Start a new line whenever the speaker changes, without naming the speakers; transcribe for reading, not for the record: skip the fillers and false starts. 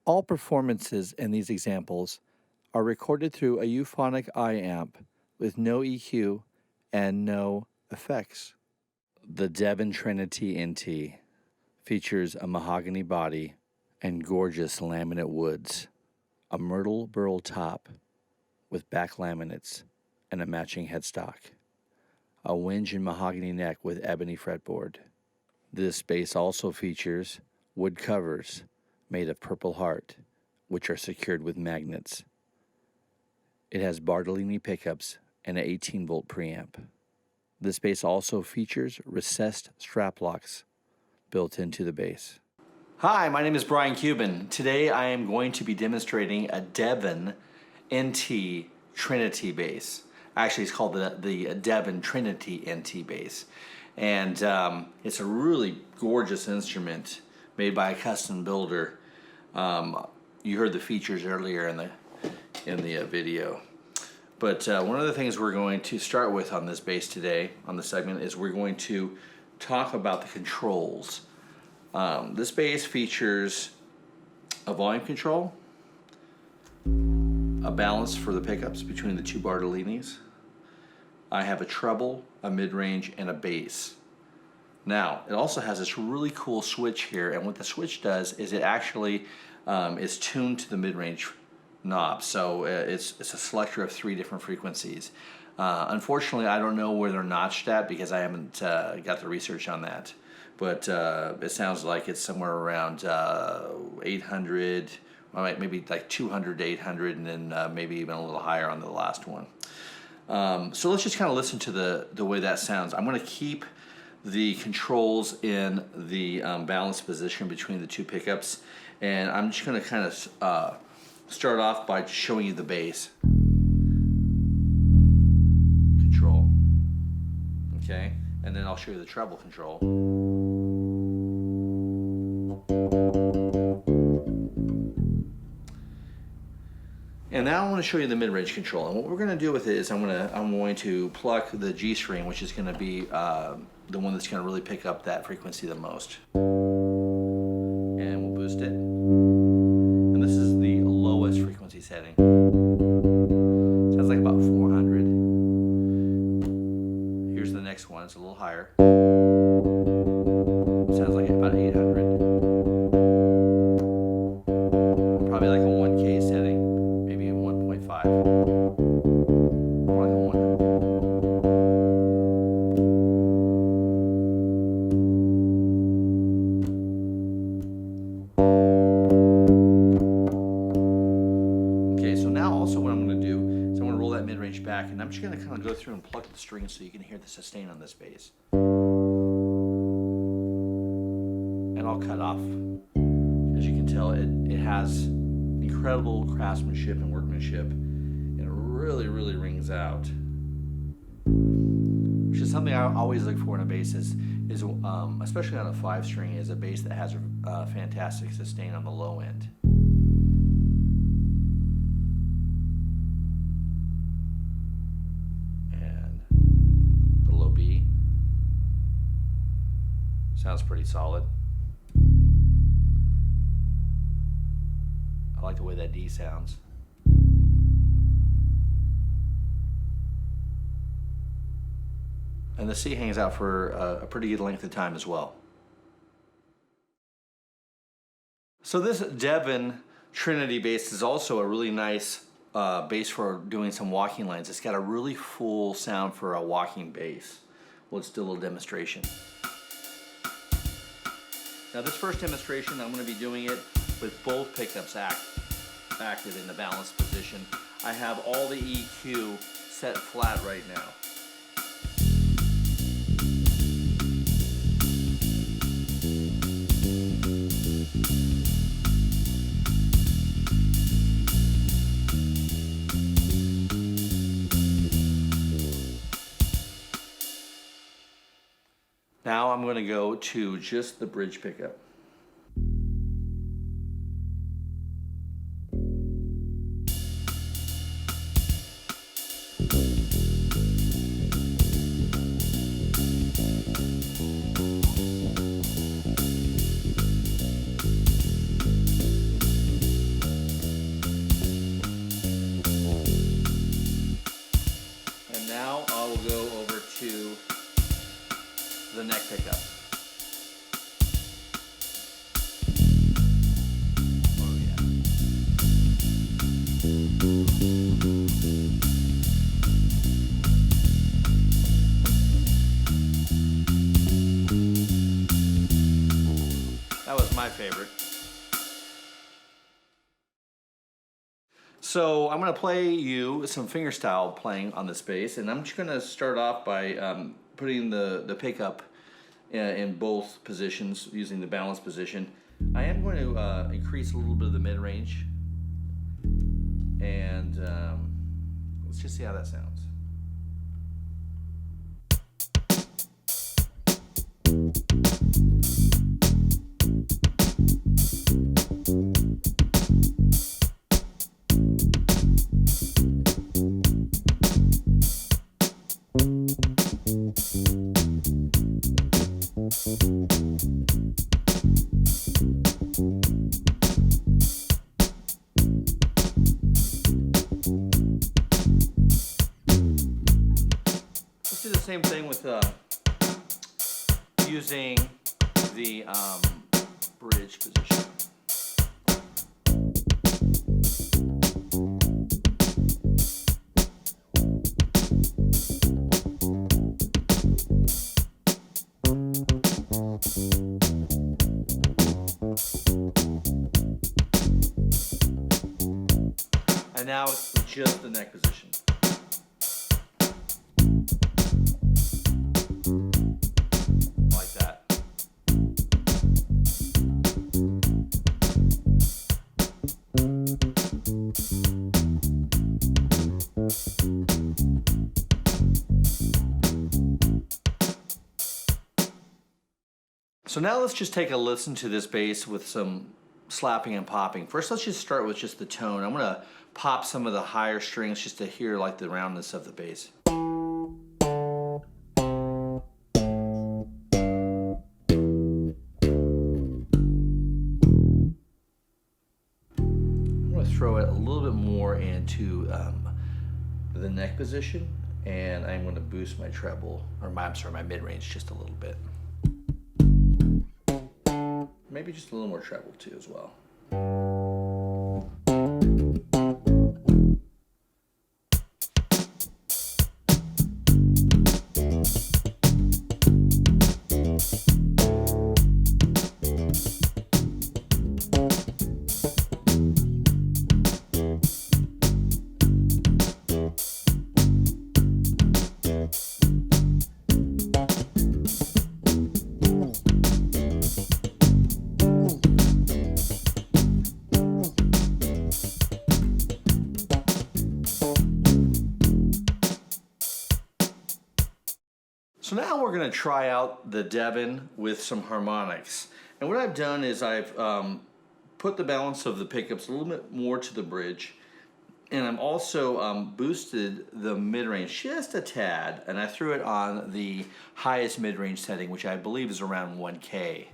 All performances in these examples are recorded through a euphonic I-amp with no EQ and no effects. The Devon Trinity NT features a mahogany body and gorgeous laminate woods, a myrtle burl top with back laminates and a matching headstock, a whinge and mahogany neck with ebony fretboard. This bass also features wood covers made of purple heart, which are secured with magnets. It has Bartolini pickups and an 18-volt preamp. This bass also features recessed strap locks built into the bass. Hi, my name is Bryan Kuban. Today I am going to be demonstrating a Devon NT Trinity bass. Actually, it's called the Devon Trinity NT bass. And it's a really gorgeous instrument made by a custom builder. You heard the features earlier in the video. But one of the things we're going to start with on this bass today, on the segment, is we're going to talk about the controls. This bass features a volume control, a balance for the pickups between the two Bartolinis. I have a treble, a mid-range, and a bass. Now, it also has this really cool switch here, and what the switch does is it actually is tuned to the mid-range knob. So it's a selector of 3 different frequencies. Unfortunately, I don't know where they're notched at because I haven't got the research on that. But it sounds like it's somewhere around 800, maybe like 200 to 800, and then maybe even a little higher on the last one. So let's just kind of listen to the way that sounds. I'm going to keep the controls in the balanced position between the 2 pickups, and I'm just going to kind of start off by showing you the bass control, okay, and then I'll show you the treble control. And now I want to show you the mid-range control. And what we're going to do with it is I'm going to pluck the G string, which is going to be the one that's going to really pick up that frequency the most. And we'll boost it. And this is the lowest frequency setting. Sounds like about 400. Here's the next one. It's a little higher. Sounds like about 800. Probably like a 1K setting. Maybe a 1.5. More like a 100. Okay, so now also what I'm going to do is I'm going to roll that mid-range back, and I'm just going to kind of go through and pluck the strings so you can hear the sustain on this bass. And I'll cut off. As you can tell, it has incredible craftsmanship and workmanship, and it really rings out, which is something I always look for in a bass is especially on a 5-string, is a bass that has a fantastic sustain on the low end. And the low B sounds pretty solid. I like the way that D sounds. And the C hangs out for a pretty good length of time as well. So this Devon Trinity bass is also a really nice bass for doing some walking lines. It's got a really full sound for a walking bass. Let's do a little demonstration. Now this first demonstration, I'm going to be doing it with both pickups active in the balanced position. I have all the EQ set flat right now. Now I'm going to go to just the bridge pickup. favorite. So I'm going to play you some fingerstyle playing on this bass, and I'm just going to start off by putting the pickup in both positions using the balance position. I am going to increase a little bit of the mid-range, and let's just see how that sounds. Let's do the same thing with using the bridge position. And now just the neck position. Like that. So now let's just take a listen to this bass with some slapping and popping. First, let's just start with just the tone. I'm gonna pop some of the higher strings just to hear like the roundness of the bass. I'm gonna throw it a little bit more into the neck position, and I'm gonna boost my treble, or my mid-range just a little bit. Maybe just a little more treble too as well. So now we're going to try out the Devon with some harmonics. And what I've done is I've put the balance of the pickups a little bit more to the bridge, and I'm also boosted the mid-range just a tad, and I threw it on the highest mid-range setting, which I believe is around 1K.